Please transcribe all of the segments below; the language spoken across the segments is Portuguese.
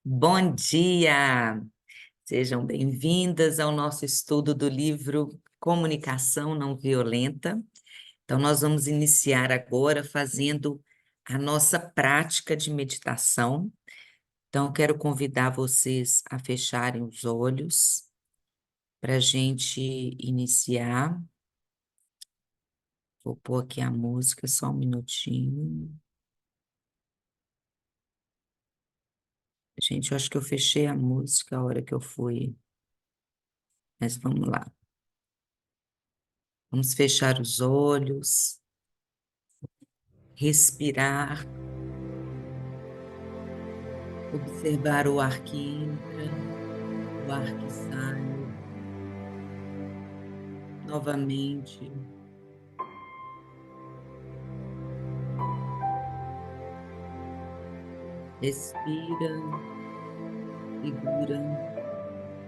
Bom dia! Sejam bem-vindas ao nosso estudo do livro Comunicação Não Violenta. Então, nós vamos iniciar agora fazendo a nossa prática de meditação. Então, quero convidar vocês a fecharem os olhos para a gente iniciar. Vou pôr aqui a música, só um minutinho. Gente, eu acho que eu fechei a música a hora que eu fui, mas vamos lá. Vamos fechar os olhos, respirar, observar o ar que entra, o ar que sai. Novamente, respira, segura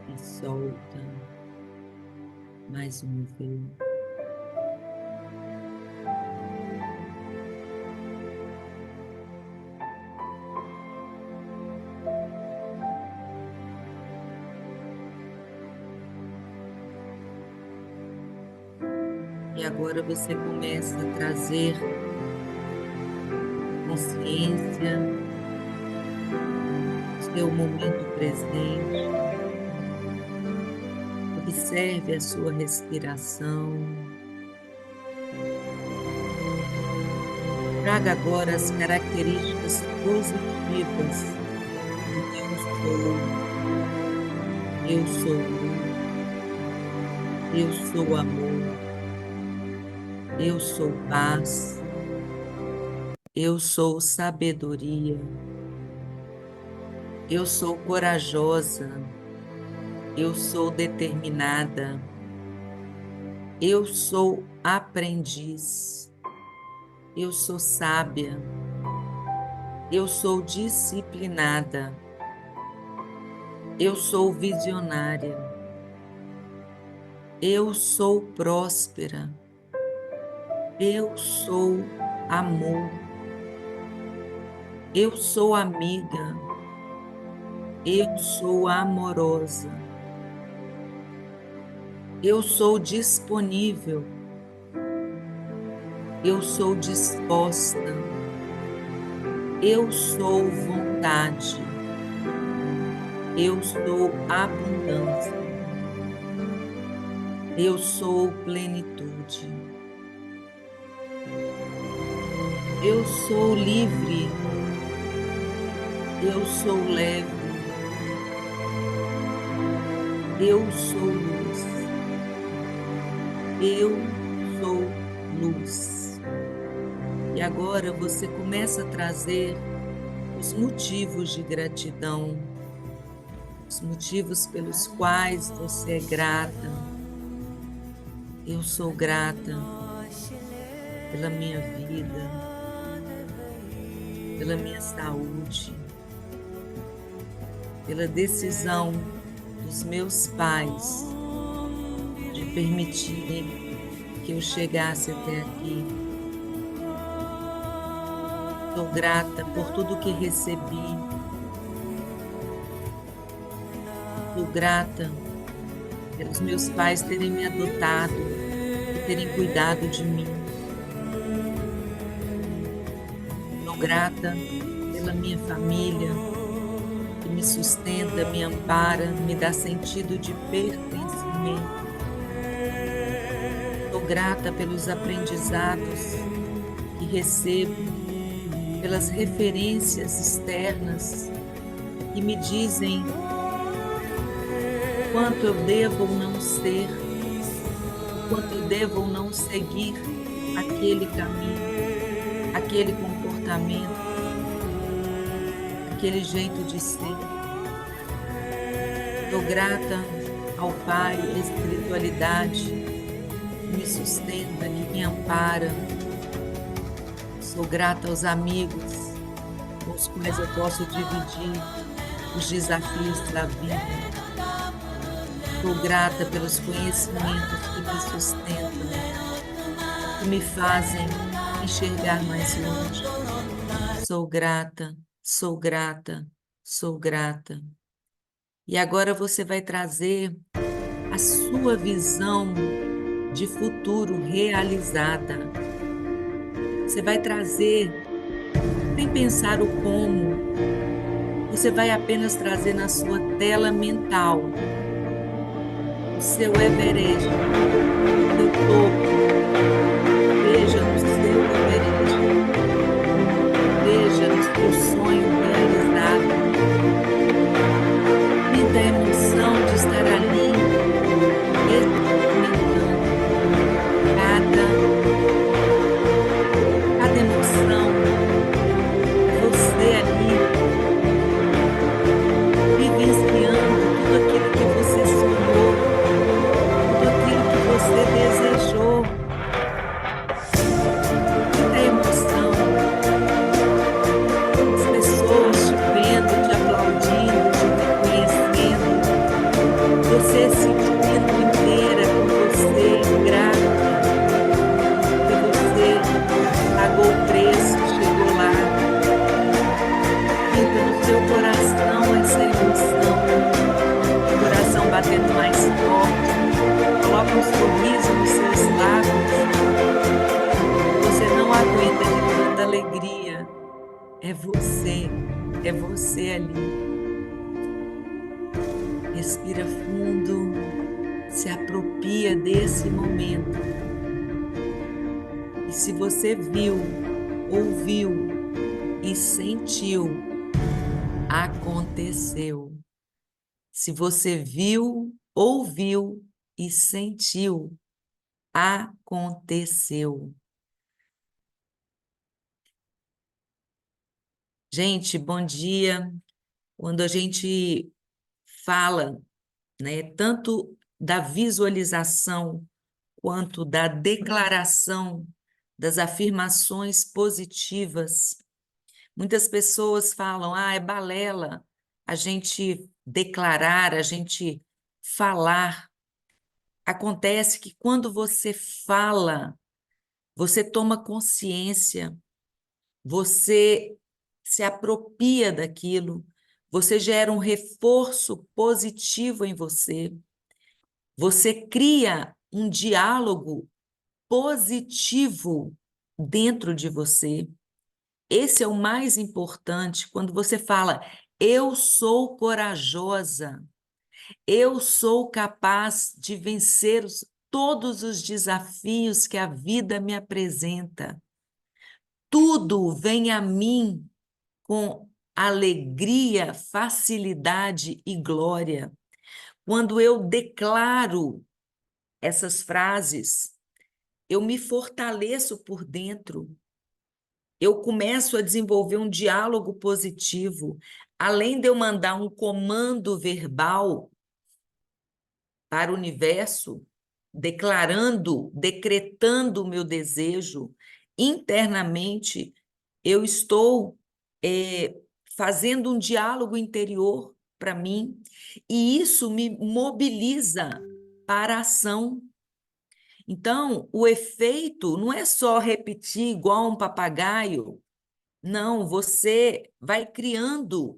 e solta. Mais uma vez. E agora você começa a trazer consciência do seu momento presente. Observe a sua respiração. Traga agora as características positivas do eu sou. Eu sou luz. Eu sou amor. Eu sou paz. Eu sou sabedoria. Eu sou corajosa. Eu sou determinada. Eu sou aprendiz. Eu sou sábia. Eu sou disciplinada. Eu sou visionária. Eu sou próspera. Eu sou amor. Eu sou amiga. Eu sou amorosa. Eu sou disponível. Eu sou disposta. Eu sou vontade. Eu sou abundância. Eu sou plenitude. Eu sou livre. Eu sou leve. Eu sou luz. Eu sou luz. E agora você começa a trazer os motivos de gratidão, os motivos pelos quais você é grata. Eu sou grata pela minha vida, pela minha saúde, pela decisão dos meus pais de permitirem que eu chegasse até aqui. Sou grata por tudo que recebi. Sou grata pelos meus pais terem me adotado e terem cuidado de mim. Sou grata pela minha família, que me sustenta, me ampara, me dá sentido de pertencimento. Sou grata pelos aprendizados que recebo, pelas referências externas que me dizem quanto eu devo ou não ser, quanto eu devo ou não seguir aquele caminho, aquele comportamento, aquele jeito de ser. Sou grata ao Pai da espiritualidade que me sustenta, que me ampara. Sou grata aos amigos com os quais eu posso dividir os desafios da vida. Sou grata pelos conhecimentos que me sustentam, que me fazem enxergar mais longe. Sou grata, sou grata, sou grata. E agora você vai trazer a sua visão de futuro realizada. Você vai trazer, sem pensar o como, você vai apenas trazer na sua tela mental o seu Everest, o seu topo. Veja no seu Everest, veja no seu sonho realizado. Sinta a emoção de estar ali, experimentando cada emoção, você ali, vivenciando tudo aquilo que você sonhou, tudo aquilo que você desejou. Sinta a emoção, as pessoas te vendo, te aplaudindo, te reconhecendo, você se sentindo inteira com você, grata, porque você pagou o preço, chegou lá. Sinta no seu coração essa emoção, o coração batendo mais forte, coloca um sorriso nos seus lábios, você não aguenta de tanta alegria, é você ali. Respira fundo, se apropria desse momento. E se você viu, ouviu e sentiu, aconteceu. Se você viu, ouviu e sentiu, aconteceu. Gente, bom dia. Quando a gente fala, né, tanto da visualização quanto da declaração das afirmações positivas, muitas pessoas falam, é balela a gente declarar, a gente falar. Acontece que quando você fala, você toma consciência, você se apropria daquilo, você gera um reforço positivo em você, você cria um diálogo positivo dentro de você. Esse é o mais importante quando você fala, eu sou corajosa, eu sou capaz de vencer todos os desafios que a vida me apresenta. Tudo vem a mim com alegria, facilidade e glória. Quando eu declaro essas frases, eu me fortaleço por dentro. Eu começo a desenvolver um diálogo positivo. Além de eu mandar um comando verbal para o universo, declarando, decretando o meu desejo, internamente eu estou fazendo um diálogo interior para mim, e isso me mobiliza para a ação. Então, o efeito não é só repetir igual um papagaio, não, você vai criando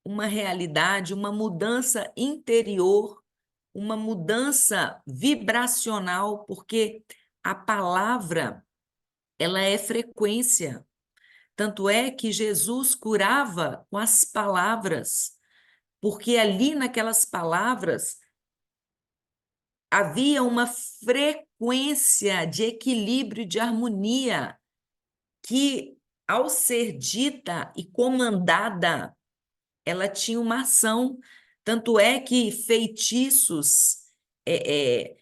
uma realidade, uma mudança interior, uma mudança vibracional, porque a palavra, ela é frequência. Tanto é que Jesus curava com as palavras, porque ali naquelas palavras havia uma frequência de equilíbrio, de harmonia, que, ao ser dita e comandada, ela tinha uma ação. Tanto é que feitiços, e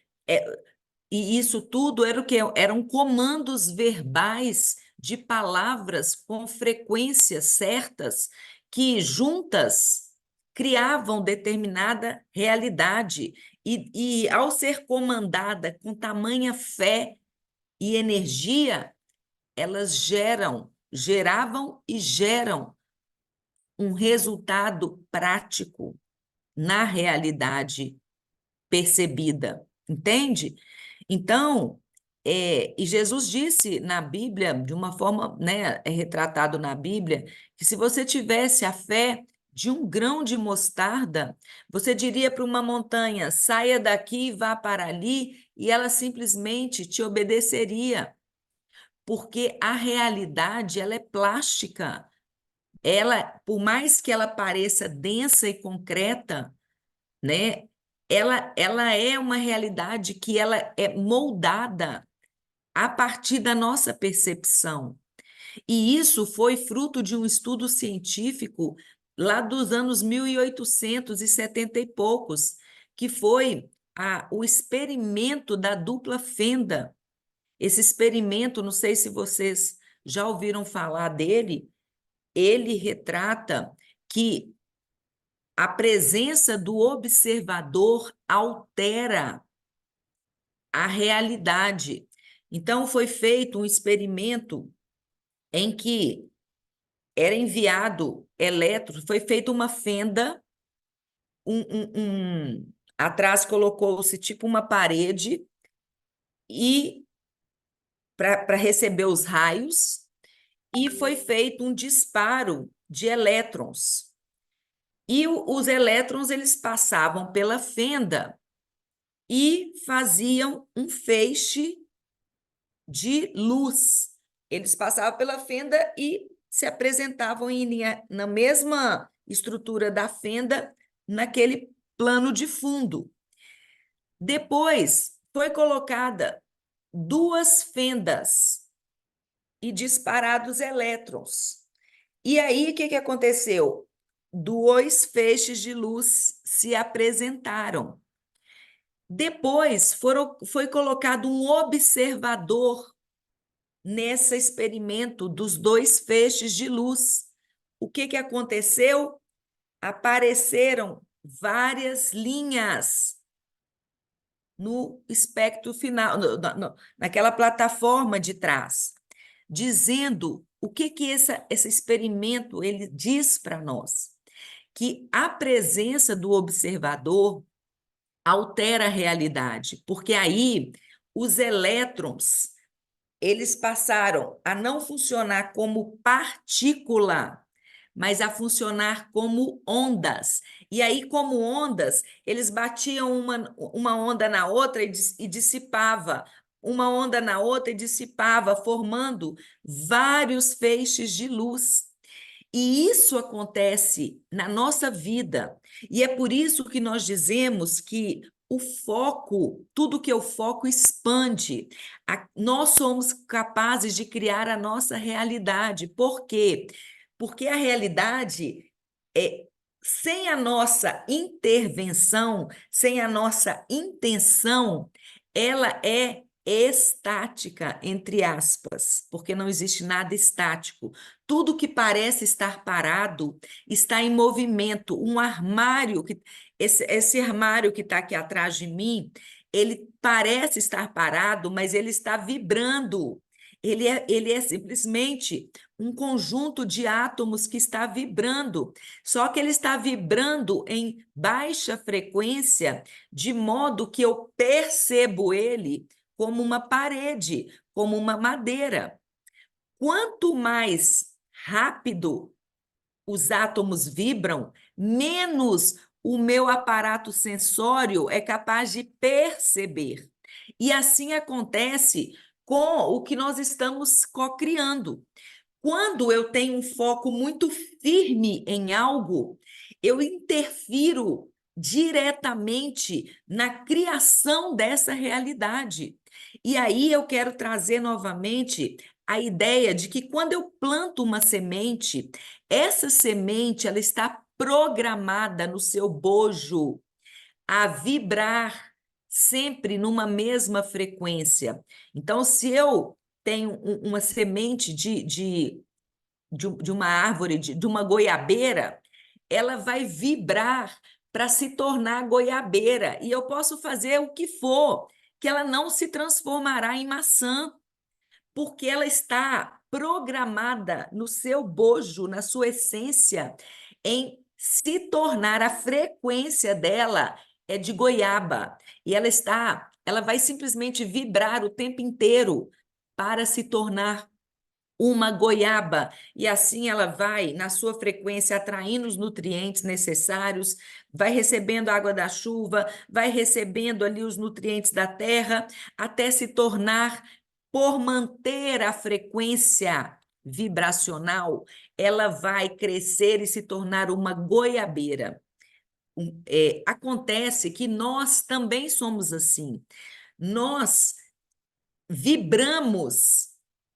isso tudo era o quê? Eram comandos verbais de palavras com frequências certas que juntas criavam determinada realidade. E ao ser comandada com tamanha fé e energia, elas geravam e geram um resultado prático na realidade percebida, entende? Então, e Jesus disse na Bíblia, de uma forma, né, é retratado na Bíblia, que se você tivesse a fé de um grão de mostarda, você diria para uma montanha, saia daqui e vá para ali, e ela simplesmente te obedeceria, porque a realidade ela é plástica. Ela, por mais que ela pareça densa e concreta, né, ela é uma realidade que ela é moldada a partir da nossa percepção. E isso foi fruto de um estudo científico lá dos anos 1870 e poucos, que foi o experimento da dupla fenda. Esse experimento, não sei se vocês já ouviram falar dele, ele retrata que a presença do observador altera a realidade. Então, foi feito um experimento em que era enviado elétron, foi feita uma fenda, atrás colocou-se tipo uma parede e para receber os raios, e foi feito um disparo de elétrons. E os elétrons eles passavam pela fenda e faziam um feixe de luz. Eles passavam pela fenda e se apresentavam na mesma estrutura da fenda, naquele plano de fundo. Depois foi colocada duas fendas e disparados elétrons. E aí, o que aconteceu? Dois feixes de luz se apresentaram. Depois foi colocado um observador nesse experimento dos dois feixes de luz. O que aconteceu? Apareceram várias linhas no espectro final, naquela plataforma de trás, dizendo o que esse experimento ele diz para nós, que a presença do observador altera a realidade, porque aí os elétrons eles passaram a não funcionar como partícula, mas a funcionar como ondas. E aí, como ondas, eles batiam uma onda na outra e dissipava, uma onda na outra e dissipava, formando vários feixes de luz. E isso acontece na nossa vida. E é por isso que nós dizemos que o foco, tudo que eu foco expande. Nós somos capazes de criar a nossa realidade. Por quê? Porque a realidade é sem a nossa intervenção, sem a nossa intenção, ela é estática, entre aspas, porque não existe nada estático. Tudo que parece estar parado está em movimento. Um armário, esse armário que está aqui atrás de mim, ele parece estar parado, mas ele está vibrando. Ele é simplesmente um conjunto de átomos que está vibrando. Só que ele está vibrando em baixa frequência, de modo que eu percebo ele como uma parede, como uma madeira. Quanto mais rápido os átomos vibram, menos o meu aparato sensório é capaz de perceber. E assim acontece com o que nós estamos co-criando. Quando eu tenho um foco muito firme em algo, eu interfiro diretamente na criação dessa realidade. E aí eu quero trazer novamente a ideia de que quando eu planto uma semente, essa semente ela está programada no seu bojo a vibrar sempre numa mesma frequência. Então, se eu tenho uma semente de uma árvore, de uma goiabeira, ela vai vibrar para se tornar goiabeira. E eu posso fazer o que for, que ela não se transformará em maçã, porque ela está programada no seu bojo, na sua essência, em se tornar a frequência dela é de goiaba. E ela vai simplesmente vibrar o tempo inteiro para se tornar uma goiaba, e assim ela vai, na sua frequência, atraindo os nutrientes necessários, vai recebendo a água da chuva, vai recebendo ali os nutrientes da terra, até se tornar, por manter a frequência vibracional, ela vai crescer e se tornar uma goiabeira. Acontece que nós também somos assim. Nós vibramos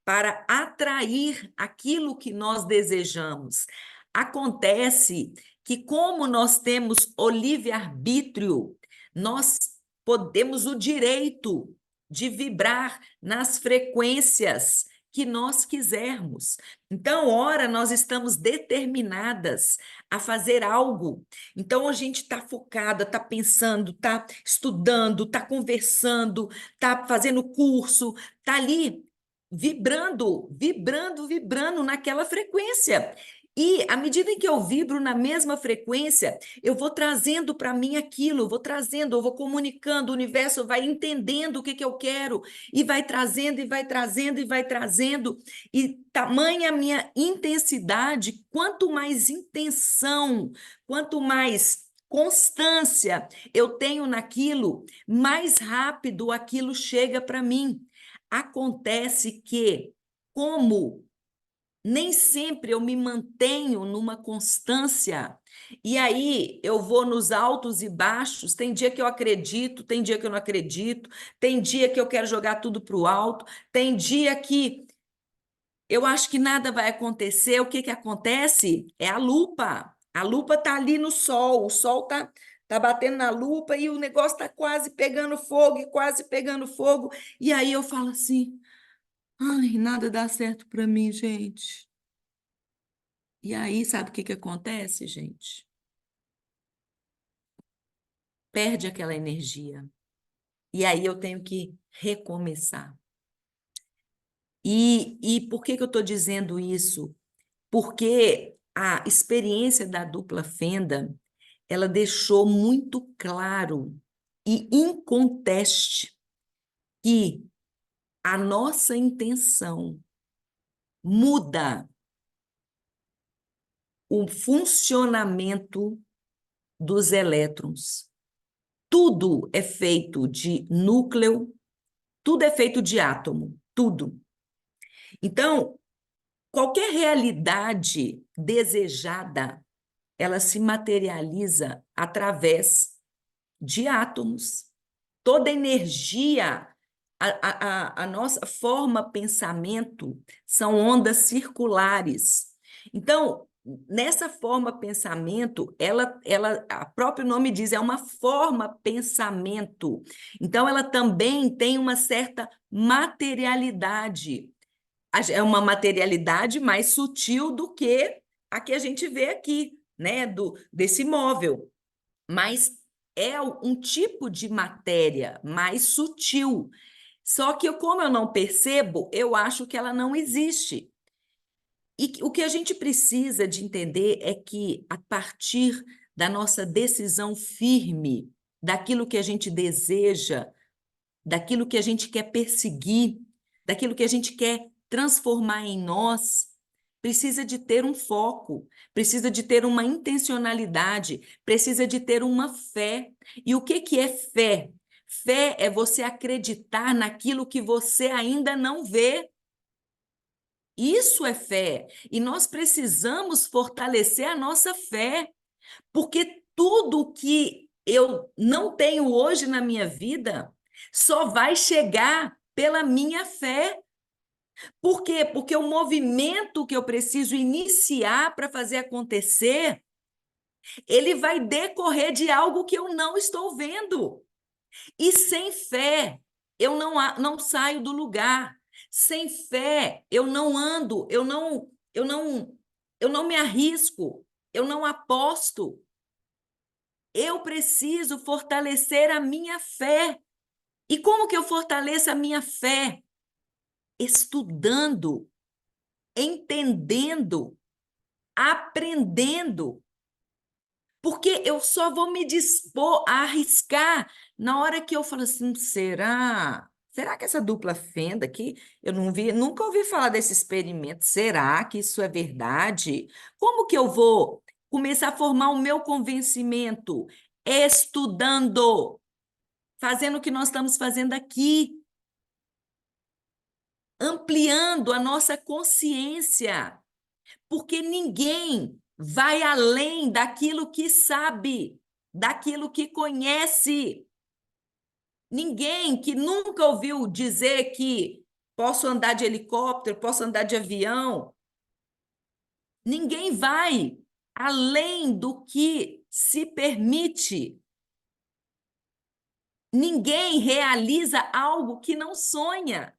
para atrair aquilo que nós desejamos. Acontece que, como nós temos o livre-arbítrio, nós podemos o direito de vibrar nas frequências que nós quisermos. Então, ora, nós estamos determinadas a fazer algo. Então, a gente está focada, está pensando, está estudando, está conversando, está fazendo curso, está ali vibrando, vibrando, vibrando naquela frequência. E à medida em que eu vibro na mesma frequência, eu vou trazendo para mim aquilo, vou trazendo, eu vou comunicando, o universo vai entendendo o que, que eu quero, e vai trazendo, e vai trazendo, e vai trazendo. E tamanha a minha intensidade, quanto mais intenção, quanto mais constância eu tenho naquilo, mais rápido aquilo chega para mim. Acontece que, como nem sempre eu me mantenho numa constância, e aí eu vou nos altos e baixos, tem dia que eu acredito, tem dia que eu não acredito, tem dia que eu quero jogar tudo para o alto, tem dia que eu acho que nada vai acontecer. O que que acontece? É a lupa. A lupa está ali no sol, o sol tá batendo na lupa e o negócio está quase pegando fogo, e quase pegando fogo. E aí eu falo assim, ai, nada dá certo para mim, gente. E aí, sabe o que que acontece, gente? Perde aquela energia. E aí eu tenho que recomeçar. E por que que eu estou dizendo isso? Porque a experiência da dupla fenda, ela deixou muito claro e inconteste que a nossa intenção muda o funcionamento dos elétrons. Tudo é feito de núcleo, tudo é feito de átomo, tudo. Então, qualquer realidade desejada, ela se materializa através de átomos. Toda energia, a nossa forma pensamento são ondas circulares. Então, nessa forma pensamento, a próprio nome diz, é uma forma pensamento. Então, ela também tem uma certa materialidade. É uma materialidade mais sutil do que a que a gente vê aqui, né, desse móvel. Mas é um tipo de matéria mais sutil. Só que, como eu não percebo, eu acho que ela não existe. E o que a gente precisa de entender é que, a partir da nossa decisão firme, daquilo que a gente deseja, daquilo que a gente quer perseguir, daquilo que a gente quer transformar em nós, precisa de ter um foco, precisa de ter uma intencionalidade, precisa de ter uma fé. E o que que é fé? Fé é você acreditar naquilo que você ainda não vê. Isso é fé. E nós precisamos fortalecer a nossa fé, porque tudo que eu não tenho hoje na minha vida só vai chegar pela minha fé. Por quê? Porque o movimento que eu preciso iniciar para fazer acontecer, ele vai decorrer de algo que eu não estou vendo. E sem fé, eu não saio do lugar. Sem fé, eu não ando, eu não me arrisco, eu não aposto. Eu preciso fortalecer a minha fé. E como que eu fortaleço a minha fé? Estudando, entendendo, aprendendo. Porque eu só vou me dispor a arriscar na hora que eu falo assim, será? será que essa dupla fenda aqui, eu não vi, nunca ouvi falar desse experimento. Será que isso é verdade? Como que eu vou começar a formar o meu convencimento? Estudando, fazendo o que nós estamos fazendo aqui, ampliando a nossa consciência, porque ninguém vai além daquilo que sabe, daquilo que conhece. Ninguém que nunca ouviu dizer que posso andar de helicóptero, posso andar de avião, ninguém vai além do que se permite. Ninguém realiza algo que não sonha.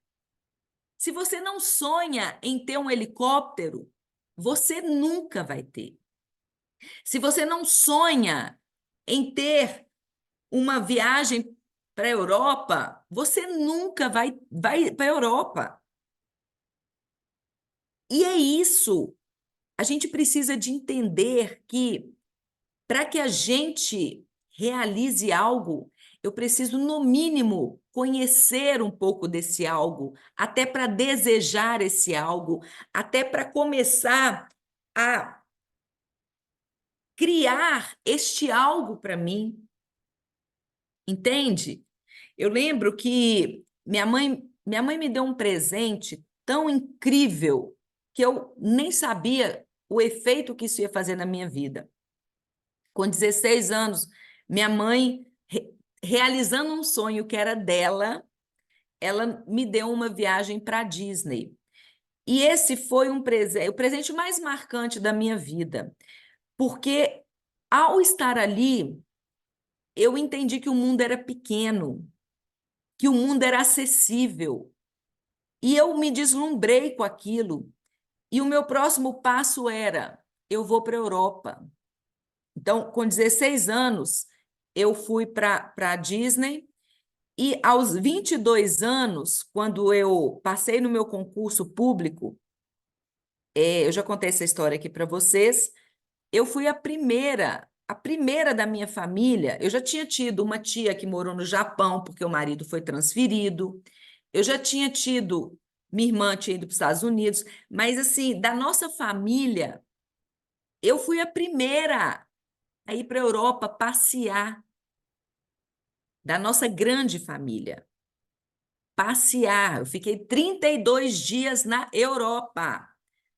Se você não sonha em ter um helicóptero, você nunca vai ter. Se você não sonha em ter uma viagem para a Europa, você nunca vai para a Europa. E é isso. A gente precisa de entender que para que a gente realize algo, eu preciso, no mínimo, conhecer um pouco desse algo, até para desejar esse algo, até para começar a criar este algo para mim. Entende? Eu lembro que minha mãe me deu um presente tão incrível que eu nem sabia o efeito que isso ia fazer na minha vida. Com 16 anos, minha mãe, realizando um sonho que era dela, ela me deu uma viagem para a Disney. E esse foi o presente mais marcante da minha vida, porque ao estar ali, eu entendi que o mundo era pequeno, que o mundo era acessível. E eu me deslumbrei com aquilo. E o meu próximo passo era: eu vou para a Europa. Então, com 16 anos, eu fui para a Disney. E aos 22 anos, quando eu passei no meu concurso público, eu já contei essa história aqui para vocês, eu fui a primeira da minha família. Eu já tinha tido uma tia que morou no Japão, porque o marido foi transferido. Eu já tinha tido, minha irmã tinha ido para os Estados Unidos, mas assim, da nossa família, eu fui a primeira a ir para a Europa passear, da nossa grande família. Passear. Eu fiquei 32 dias na Europa.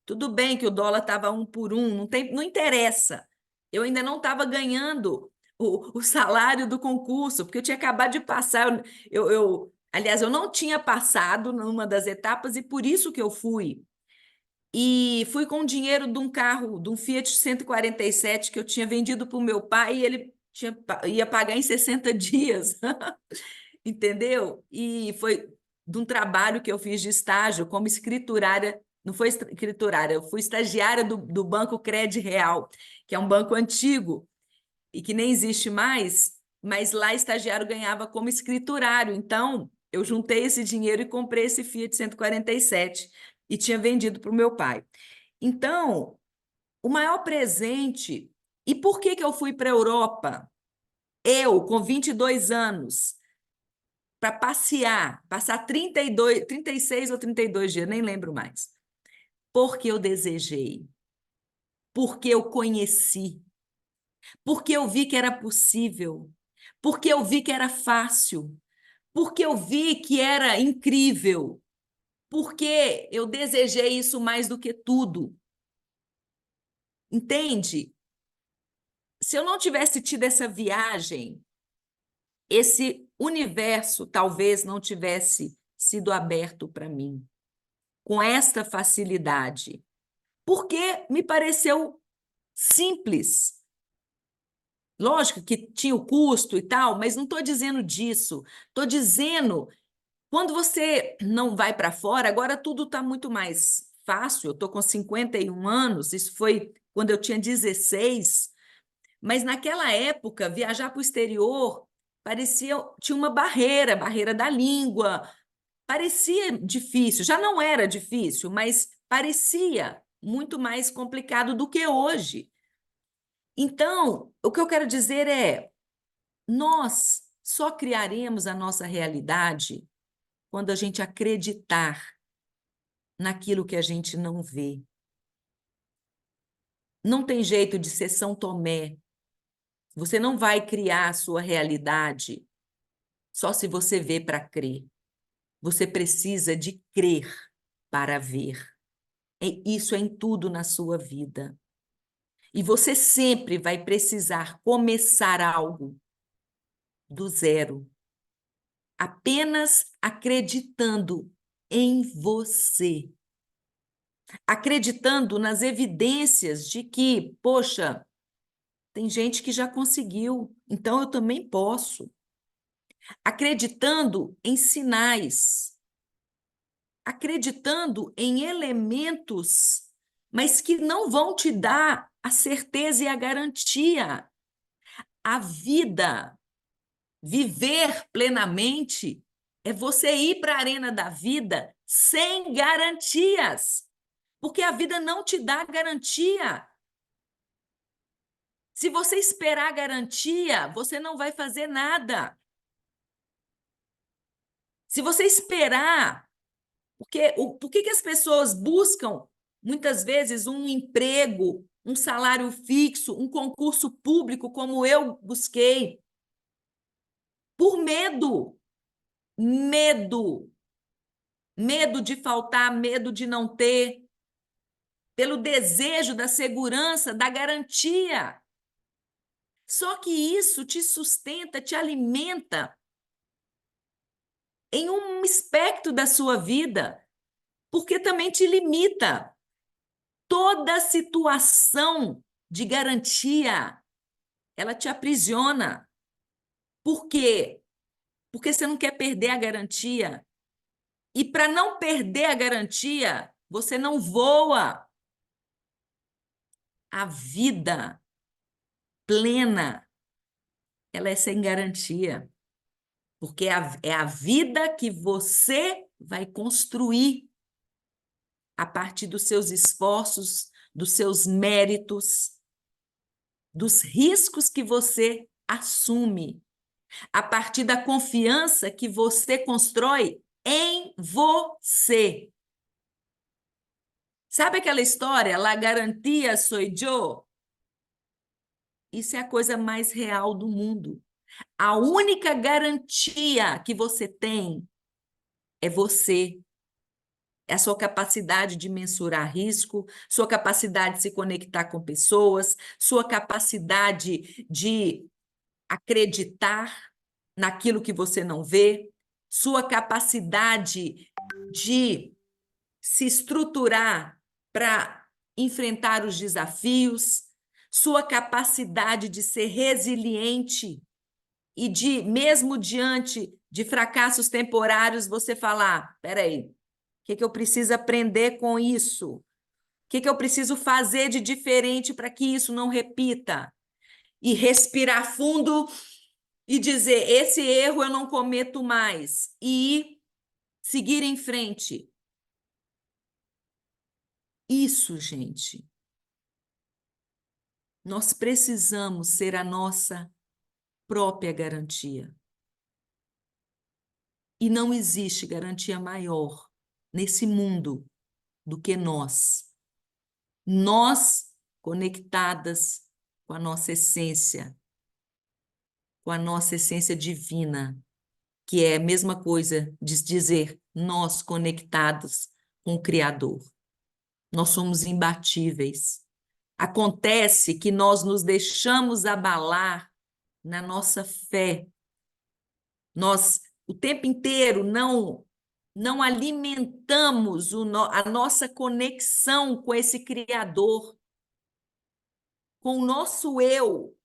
Tudo bem que o dólar estava 1 por 1, não interessa. Eu ainda não estava ganhando o salário do concurso, porque eu tinha acabado de passar. Aliás, eu não tinha passado numa das etapas e por isso que eu fui. E fui com o dinheiro de um carro, de um Fiat 147 que eu tinha vendido para o meu pai e ele ia pagar em 60 dias. Entendeu? E foi de um trabalho que eu fiz de estágio como escriturária, não foi escriturária, eu fui estagiária do Banco Cred Real, que é um banco antigo e que nem existe mais, mas lá estagiário ganhava como escriturário. Então, eu juntei esse dinheiro e comprei esse Fiat 147 e tinha vendido para o meu pai. Então, o maior presente. E por que que eu fui para a Europa? Eu, com 22 anos, para passear, passar 32, 36 ou 32 dias, nem lembro mais. Porque eu desejei, porque eu conheci, porque eu vi que era possível, porque eu vi que era fácil, porque eu vi que era incrível, porque eu desejei isso mais do que tudo. Entende? Se eu não tivesse tido essa viagem, esse universo talvez não tivesse sido aberto para mim com esta facilidade, porque me pareceu simples. Lógico que tinha o custo e tal, mas não estou dizendo disso. Estou dizendo, quando você não vai para fora, agora tudo está muito mais fácil. Eu estou com 51 anos, isso foi quando eu tinha 16, mas naquela época, viajar para o exterior parecia, tinha uma barreira, barreira da língua, parecia difícil, já não era difícil, mas parecia muito mais complicado do que hoje. Então, o que eu quero dizer é, nós só criaremos a nossa realidade quando a gente acreditar naquilo que a gente não vê. Não tem jeito de ser São Tomé. Você não vai criar a sua realidade só se você vê para crer. Você precisa de crer para ver. Isso é em tudo na sua vida. E você sempre vai precisar começar algo do zero, apenas acreditando em você, acreditando nas evidências de que, poxa, tem gente que já conseguiu, então eu também posso. Acreditando em sinais, acreditando em elementos, mas que não vão te dar a certeza e a garantia. A vida, viver plenamente, é você ir para a arena da vida sem garantias, porque a vida não te dá garantia. Se você esperar garantia, você não vai fazer nada. Se você esperar, por que as pessoas buscam, muitas vezes, um emprego, um salário fixo, um concurso público, como eu busquei? Por medo. Medo. Medo de faltar, medo de não ter, pelo desejo da segurança, da garantia. Só que isso te sustenta, te alimenta em um aspecto da sua vida, porque também te limita. Toda situação de garantia, ela te aprisiona. Por quê? Porque você não quer perder a garantia. E para não perder a garantia, você não voa. A vida plena, ela é sem garantia. Porque é a vida que você vai construir a partir dos seus esforços, dos seus méritos, dos riscos que você assume, a partir da confiança que você constrói em você. Sabe aquela história, la garantia soy yo? Isso é a coisa mais real do mundo. A única garantia que você tem é você. É a sua capacidade de mensurar risco, sua capacidade de se conectar com pessoas, sua capacidade de acreditar naquilo que você não vê, sua capacidade de se estruturar para enfrentar os desafios, sua capacidade de ser resiliente e de, mesmo diante de fracassos temporários, você falar: peraí, o que eu preciso aprender com isso? O que eu preciso fazer de diferente para que isso não repita? E respirar fundo e dizer: esse erro eu não cometo mais. E seguir em frente. Isso, gente. Nós precisamos ser a nossa própria garantia. E não existe garantia maior nesse mundo do que nós. Nós conectadas com a nossa essência divina, que é a mesma coisa de dizer nós conectados com o Criador. Nós somos imbatíveis. Acontece que nós nos deixamos abalar na nossa fé. Nós, o tempo inteiro, não alimentamos a nossa conexão com esse Criador, com o nosso eu,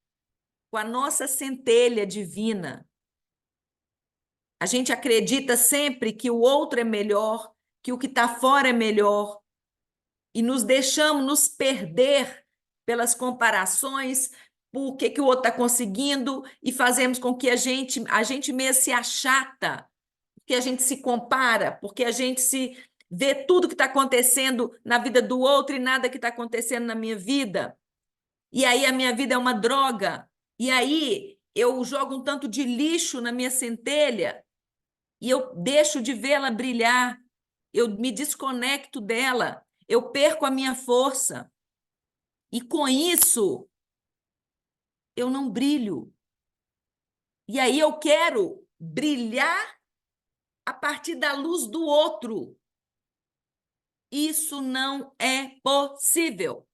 com a nossa centelha divina. A gente acredita sempre que o outro é melhor, que o que está fora é melhor, e nos deixamos nos perder pelas comparações, por que o outro está conseguindo, e fazemos com que a gente mesmo se achata, porque a gente se compara, porque a gente se vê tudo que está acontecendo na vida do outro e nada que está acontecendo na minha vida. E aí a minha vida é uma droga. E aí eu jogo um tanto de lixo na minha centelha e eu deixo de vê-la brilhar, eu me desconecto dela, eu perco a minha força. E com isso, eu não brilho. E aí eu quero brilhar a partir da luz do outro. Isso não é possível.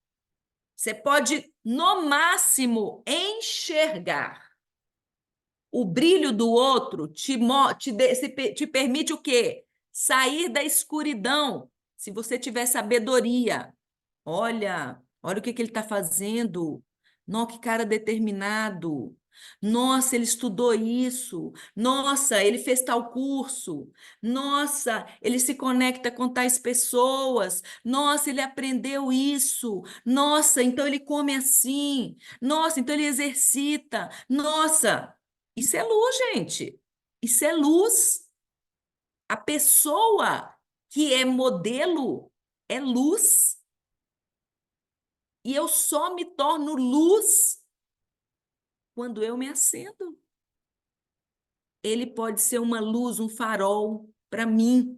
Você pode, no máximo, enxergar. O brilho do outro te permite o quê? Sair da escuridão, se você tiver sabedoria. Olha o que ele está fazendo. Nossa, que cara determinado. Nossa, ele estudou isso. Nossa, ele fez tal curso. Nossa, ele se conecta com tais pessoas. Nossa, ele aprendeu isso. Nossa, então ele come assim. Nossa, então ele exercita. Nossa, isso é luz, gente. Isso é luz. A pessoa que é modelo é luz. E eu só me torno luz quando eu me acendo. Ele pode ser uma luz, um farol para mim,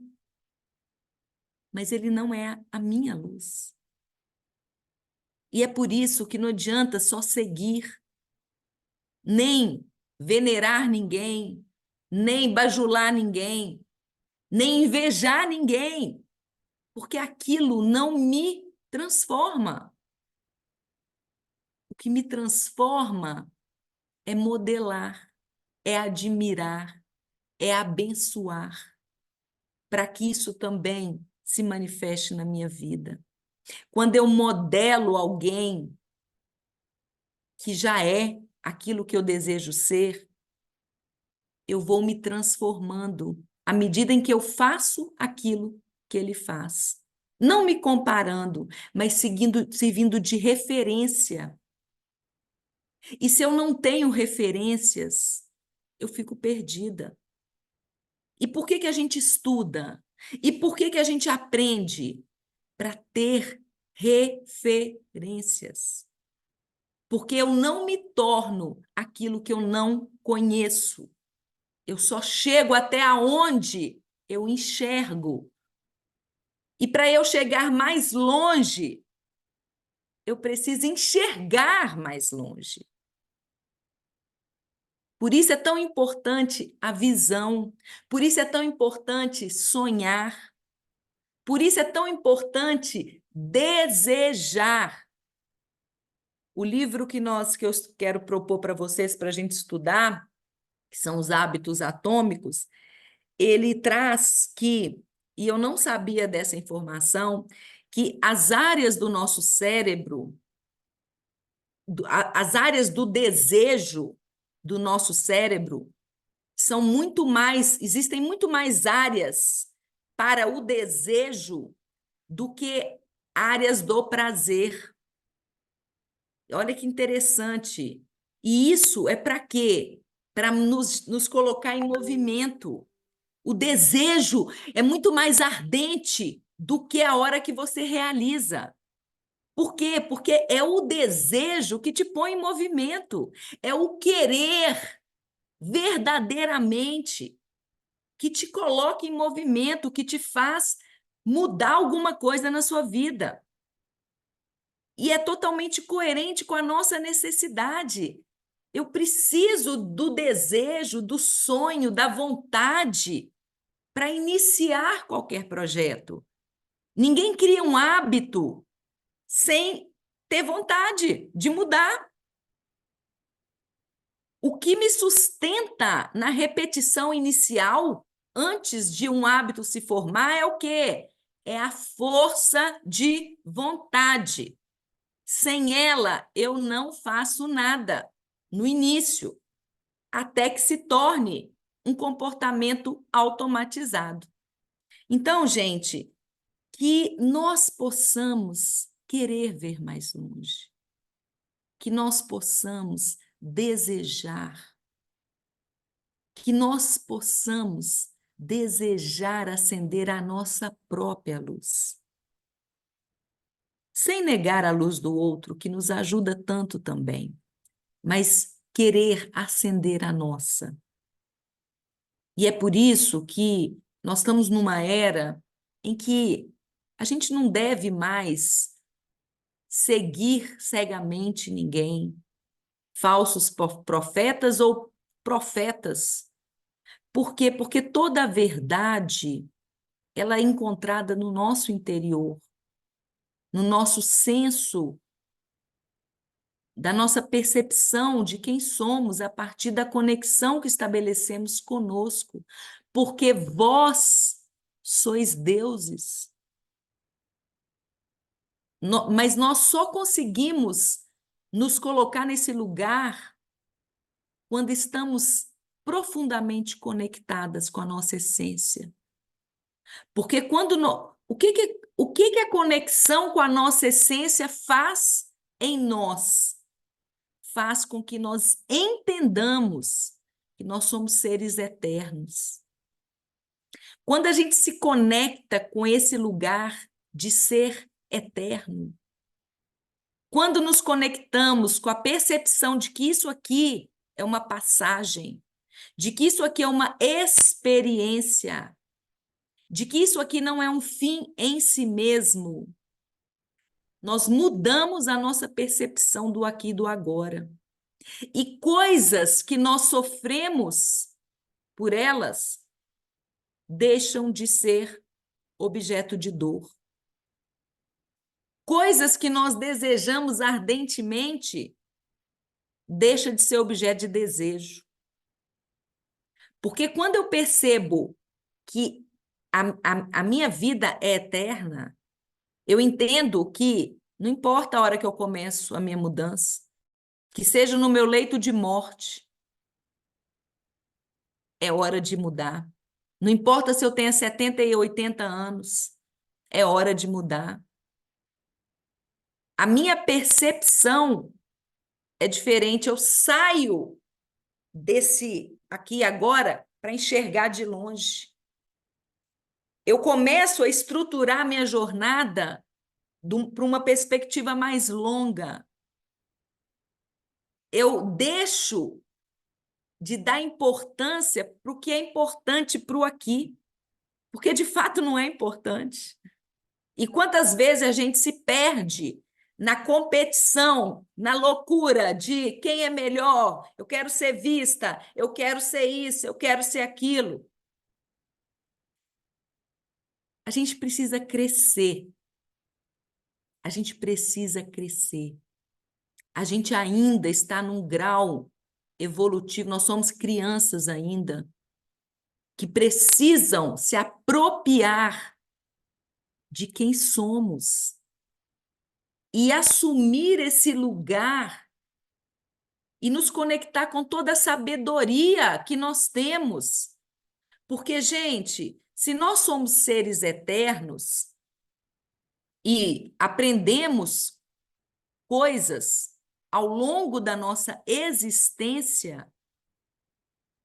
mas ele não é a minha luz. E é por isso que não adianta só seguir, nem venerar ninguém, nem bajular ninguém, nem invejar ninguém, porque aquilo não me transforma. O que me transforma é modelar, é admirar, é abençoar, para que isso também se manifeste na minha vida. Quando eu modelo alguém que já é aquilo que eu desejo ser, eu vou me transformando à medida em que eu faço aquilo que ele faz. Não me comparando, mas servindo de referência. E se eu não tenho referências, eu fico perdida. E por que que a gente estuda? E por que que a gente aprende? Para ter referências. Porque eu não me torno aquilo que eu não conheço. Eu só chego até aonde eu enxergo. E para eu chegar mais longe, eu preciso enxergar mais longe. Por isso é tão importante a visão, por isso é tão importante sonhar, por isso é tão importante desejar. O livro que eu quero propor para vocês, para a gente estudar, que são os hábitos atômicos, ele traz que, e eu não sabia dessa informação, que as áreas do nosso cérebro, as áreas do desejo do nosso cérebro são muito mais, existem muito mais áreas para o desejo do que áreas do prazer. Olha que interessante. E isso é para quê? Para nos colocar em movimento. O desejo é muito mais ardente do que a hora que você realiza. Por quê? Porque é o desejo que te põe em movimento. É o querer verdadeiramente que te coloca em movimento, que te faz mudar alguma coisa na sua vida. E é totalmente coerente com a nossa necessidade. Eu preciso do desejo, do sonho, da vontade para iniciar qualquer projeto. Ninguém cria um hábito sem ter vontade de mudar. O que me sustenta na repetição inicial, antes de um hábito se formar, é o quê? É a força de vontade. Sem ela, eu não faço nada no início, até que se torne um comportamento automatizado. Então, gente, que nós possamos querer ver mais longe, que nós possamos desejar, que nós possamos desejar acender a nossa própria luz, sem negar a luz do outro, que nos ajuda tanto também, mas querer acender a nossa. E é por isso que nós estamos numa era em que a gente não deve mais seguir cegamente ninguém, falsos profetas ou profetas. Por quê? Porque toda a verdade ela é encontrada no nosso interior, no nosso senso, da nossa percepção de quem somos a partir da conexão que estabelecemos conosco, porque vós sois deuses. Mas nós só conseguimos nos colocar nesse lugar quando estamos profundamente conectadas com a nossa essência. Porque quando o que a conexão com a nossa essência faz em nós? Faz com que nós entendamos que nós somos seres eternos. Quando a gente se conecta com esse lugar de ser eterno, quando nos conectamos com a percepção de que isso aqui é uma passagem, de que isso aqui é uma experiência, de que isso aqui não é um fim em si mesmo, nós mudamos a nossa percepção do aqui e do agora. E coisas que nós sofremos por elas deixam de ser objeto de dor. Coisas que nós desejamos ardentemente deixa de ser objeto de desejo. Porque quando eu percebo que a minha vida é eterna, eu entendo que não importa a hora que eu começo a minha mudança, que seja no meu leito de morte, é hora de mudar. Não importa se eu tenho 70 e 80 anos, é hora de mudar. A minha percepção é diferente, eu saio desse aqui e agora para enxergar de longe. Eu começo a estruturar a minha jornada para uma perspectiva mais longa. Eu deixo de dar importância para o que é importante para o aqui, porque de fato não é importante. E quantas vezes a gente se perde na competição, na loucura de quem é melhor, eu quero ser vista, eu quero ser isso, eu quero ser aquilo. A gente precisa crescer. A gente precisa crescer. A gente ainda está num grau evolutivo, nós somos crianças ainda, que precisam se apropriar de quem somos e assumir esse lugar e nos conectar com toda a sabedoria que nós temos. Porque, gente, se nós somos seres eternos e aprendemos coisas ao longo da nossa existência,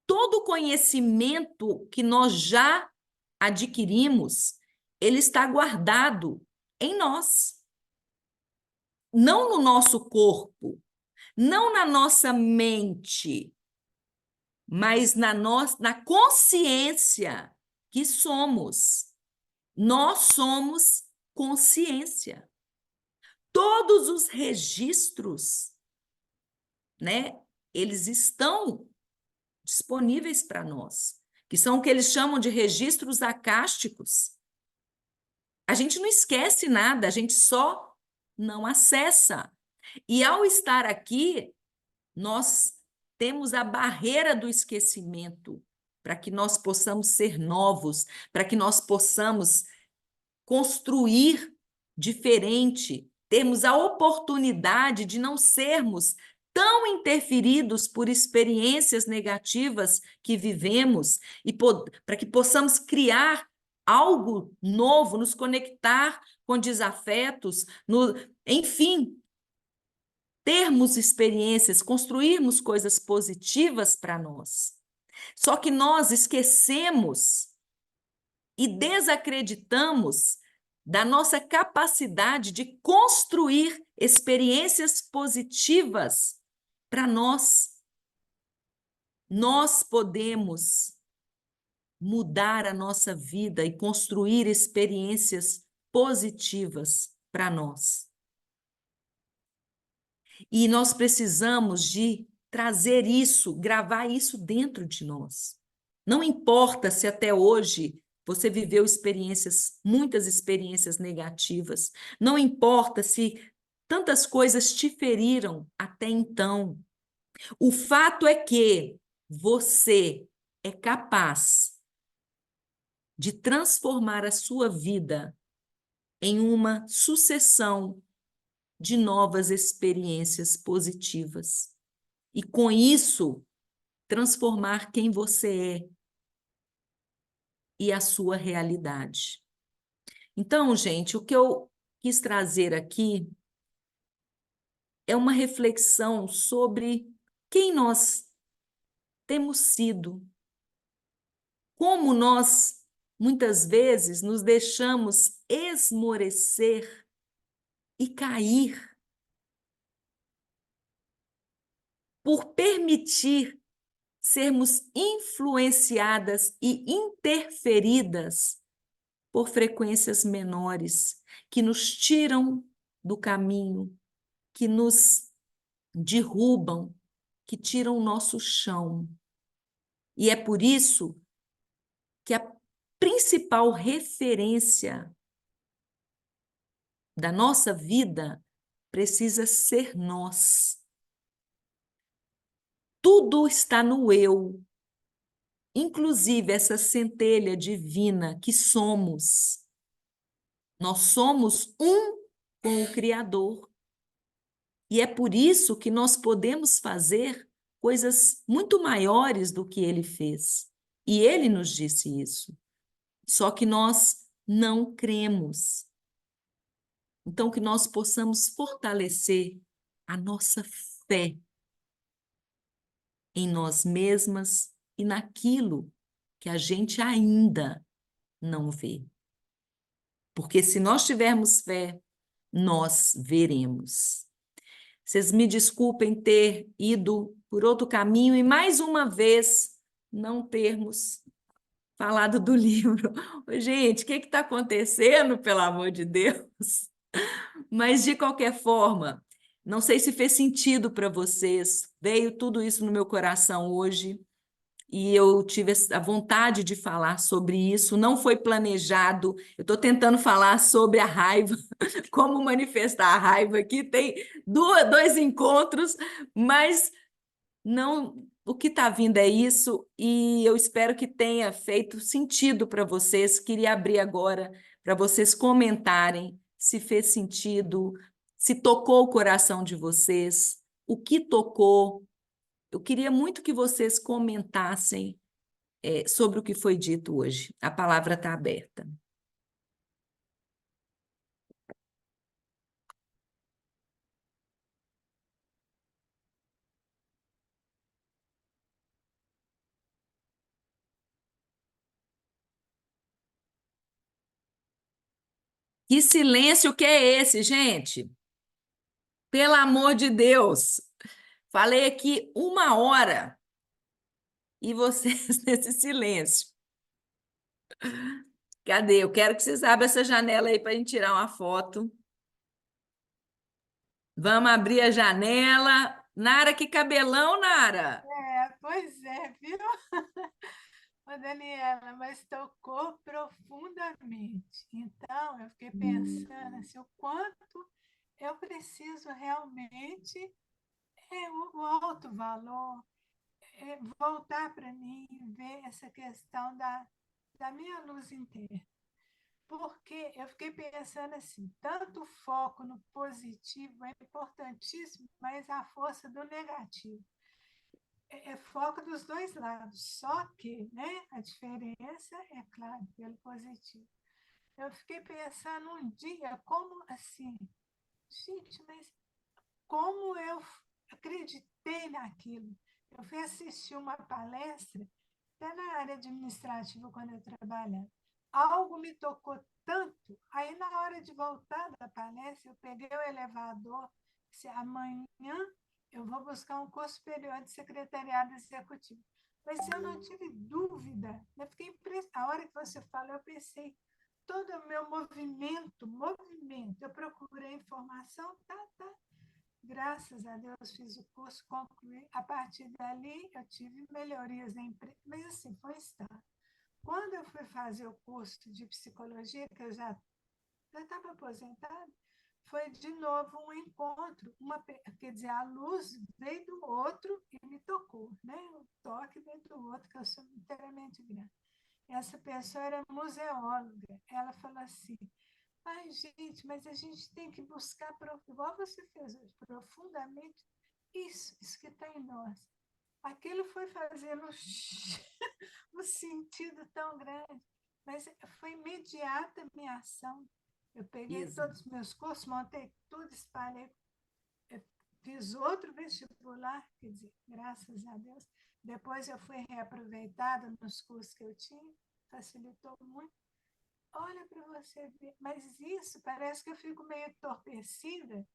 todo o conhecimento que nós já adquirimos, ele está guardado em nós. Não no nosso corpo, não na nossa mente, mas na consciência que somos. Nós somos consciência. Todos os registros, né, eles estão disponíveis para nós, que são o que eles chamam de registros acásticos. A gente não esquece nada, a gente só não acessa. E ao estar aqui, nós temos a barreira do esquecimento para que nós possamos ser novos, para que nós possamos construir diferente, termos a oportunidade de não sermos tão interferidos por experiências negativas que vivemos e para que possamos criar algo novo, nos conectar com desafetos, enfim, termos experiências, construirmos coisas positivas para nós. Só que nós esquecemos e desacreditamos da nossa capacidade de construir experiências positivas para nós. Nós podemos mudar a nossa vida e construir experiências positivas para nós. E nós precisamos de trazer isso, gravar isso dentro de nós. Não importa se até hoje você viveu experiências, muitas experiências negativas, não importa se tantas coisas te feriram até então. O fato é que você é capaz de transformar a sua vida em uma sucessão de novas experiências positivas. E com isso, transformar quem você é e a sua realidade. Então, gente, o que eu quis trazer aqui é uma reflexão sobre quem nós temos sido, como nós muitas vezes nos deixamos esmorecer e cair por permitir sermos influenciadas e interferidas por frequências menores que nos tiram do caminho, que nos derrubam, que tiram o nosso chão. E é por isso que a principal referência da nossa vida precisa ser nós. Tudo está no eu, inclusive essa centelha divina que somos. Nós somos um com o Criador. E é por isso que nós podemos fazer coisas muito maiores do que ele fez. E ele nos disse isso. Só que nós não cremos. Então, que nós possamos fortalecer a nossa fé em nós mesmas e naquilo que a gente ainda não vê. Porque se nós tivermos fé, nós veremos. Vocês me desculpem ter ido por outro caminho e, mais uma vez, não termos falado do livro. Gente, o que está acontecendo, pelo amor de Deus? Mas, de qualquer forma, não sei se fez sentido para vocês. Veio tudo isso no meu coração hoje e eu tive a vontade de falar sobre isso. Não foi planejado. Eu estou tentando falar sobre a raiva, como manifestar a raiva aqui. Tem dois encontros, mas não. O que está vindo é isso, e eu espero que tenha feito sentido para vocês. Queria abrir agora para vocês comentarem se fez sentido, se tocou o coração de vocês, o que tocou. Eu queria muito que vocês comentassem sobre o que foi dito hoje. A palavra está aberta. Que silêncio que é esse, gente? Pelo amor de Deus! Falei aqui 1 hora e vocês nesse silêncio. Cadê? Eu quero que vocês abram essa janela aí para a gente tirar uma foto. Vamos abrir a janela. Nara, que cabelão, Nara! Pois é, viu, ô Daniela, mas tocou profundamente. Então, eu fiquei pensando assim, o quanto eu preciso realmente o alto valor, voltar para mim, ver essa questão da minha luz interna. Porque eu fiquei pensando assim, tanto o foco no positivo é importantíssimo, mas a força do negativo é foco dos dois lados, só que, né, a diferença é, claro, pelo positivo. Eu fiquei pensando um dia, como assim, gente, mas como eu acreditei naquilo. Eu fui assistir uma palestra, até na área administrativa, quando eu trabalhava. Algo me tocou tanto, aí na hora de voltar da palestra, eu peguei o elevador, disse, amanhã eu vou buscar um curso superior de secretariado executivo. Mas eu não tive dúvida. Eu fiquei A hora que você fala, eu pensei, todo o meu movimento, eu procurei informação, tá. Graças a Deus fiz o curso, concluí. A partir dali, eu tive melhorias na empresa, mas assim, foi estável. Quando eu fui fazer o curso de psicologia, que eu já estava aposentada, foi de novo um encontro, quer dizer, a luz veio do outro e me tocou, né? O toque veio do outro, que eu sou inteiramente grande. Essa pessoa era museóloga. Ela falou assim: ai, gente, mas a gente tem que buscar, igual você fez hoje, profundamente isso que está em nós. Aquilo foi fazendo um sentido tão grande, mas foi imediata a minha ação. Eu peguei todos os meus cursos, montei tudo, espalhei, fiz outro vestibular, quer dizer, graças a Deus. Depois eu fui reaproveitada nos cursos que eu tinha, facilitou muito. Olha para você ver, mas isso parece que eu fico meio entorpecida,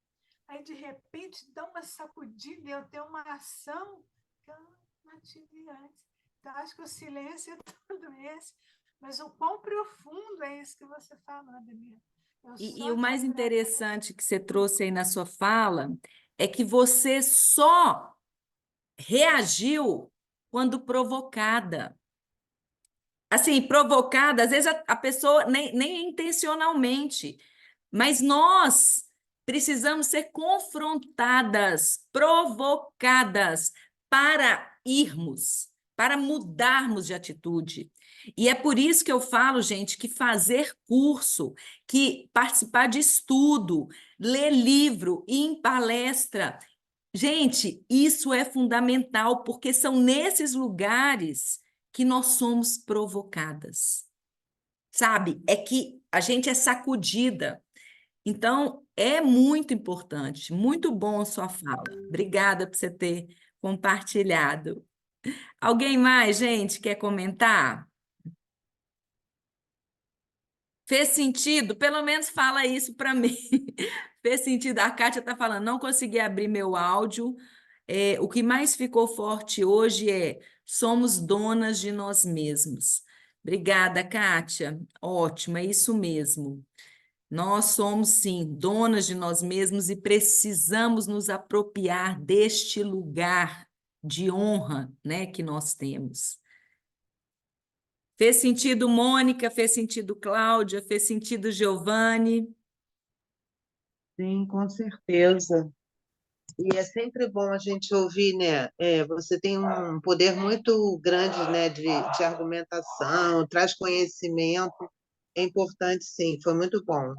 aí de repente dá uma sacudida e eu tenho uma ação que eu não tive antes. Então, acho que o silêncio é tudo esse, mas o quão profundo é isso que você falou, Daniela. Eu E só o te mais agradeço. interessante que você trouxe aí na sua fala é que você só reagiu quando provocada. Assim, provocada, às vezes a pessoa nem intencionalmente, mas nós precisamos ser confrontadas, provocadas para irmos, para mudarmos de atitude. E é por isso que eu falo, gente, que fazer curso, que participar de estudo, ler livro, ir em palestra, gente, isso é fundamental, porque são nesses lugares que nós somos provocadas, sabe? É que a gente é sacudida. Então, é muito importante, muito bom a sua fala. Obrigada por você ter compartilhado. Alguém mais, gente, quer comentar? Fez sentido? Pelo menos fala isso para mim. Fez sentido? A Kátia está falando, não consegui abrir meu áudio. O que mais ficou forte hoje é somos donas de nós mesmos. Obrigada, Kátia. Ótimo, é isso mesmo. Nós somos, sim, donas de nós mesmos e precisamos nos apropriar deste lugar de honra, né, que nós temos. Fez sentido, Mônica? Fez sentido, Cláudia? Fez sentido, Giovanni? Sim, com certeza. E é sempre bom a gente ouvir, né? Você tem um poder muito grande, né, de argumentação, traz conhecimento. É importante, sim, foi muito bom.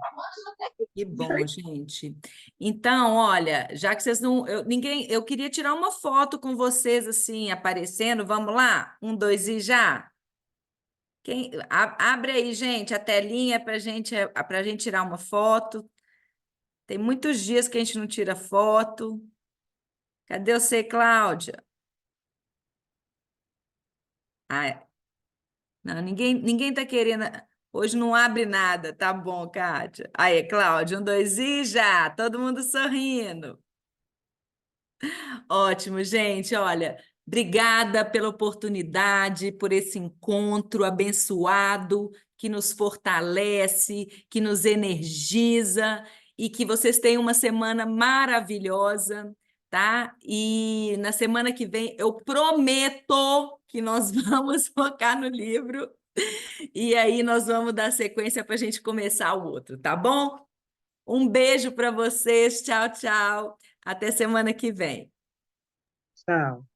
Que bom, gente. Então, olha, já que vocês não. Eu queria tirar uma foto com vocês, assim, aparecendo. Vamos lá? Um, dois e já? Abre aí, gente, a telinha para gente tirar uma foto. Tem muitos dias que a gente não tira foto. Cadê você, Cláudia? Ah, não, ninguém está querendo. Hoje não abre nada, tá bom, Kátia. Aí, Cláudia, um, dois e já. Todo mundo sorrindo. Ótimo, gente. Olha, obrigada pela oportunidade, por esse encontro abençoado que nos fortalece, que nos energiza e que vocês tenham uma semana maravilhosa, tá? E na semana que vem eu prometo que nós vamos focar no livro e aí nós vamos dar sequência para a gente começar o outro, tá bom? Um beijo para vocês. Tchau, tchau. Até semana que vem. Tchau.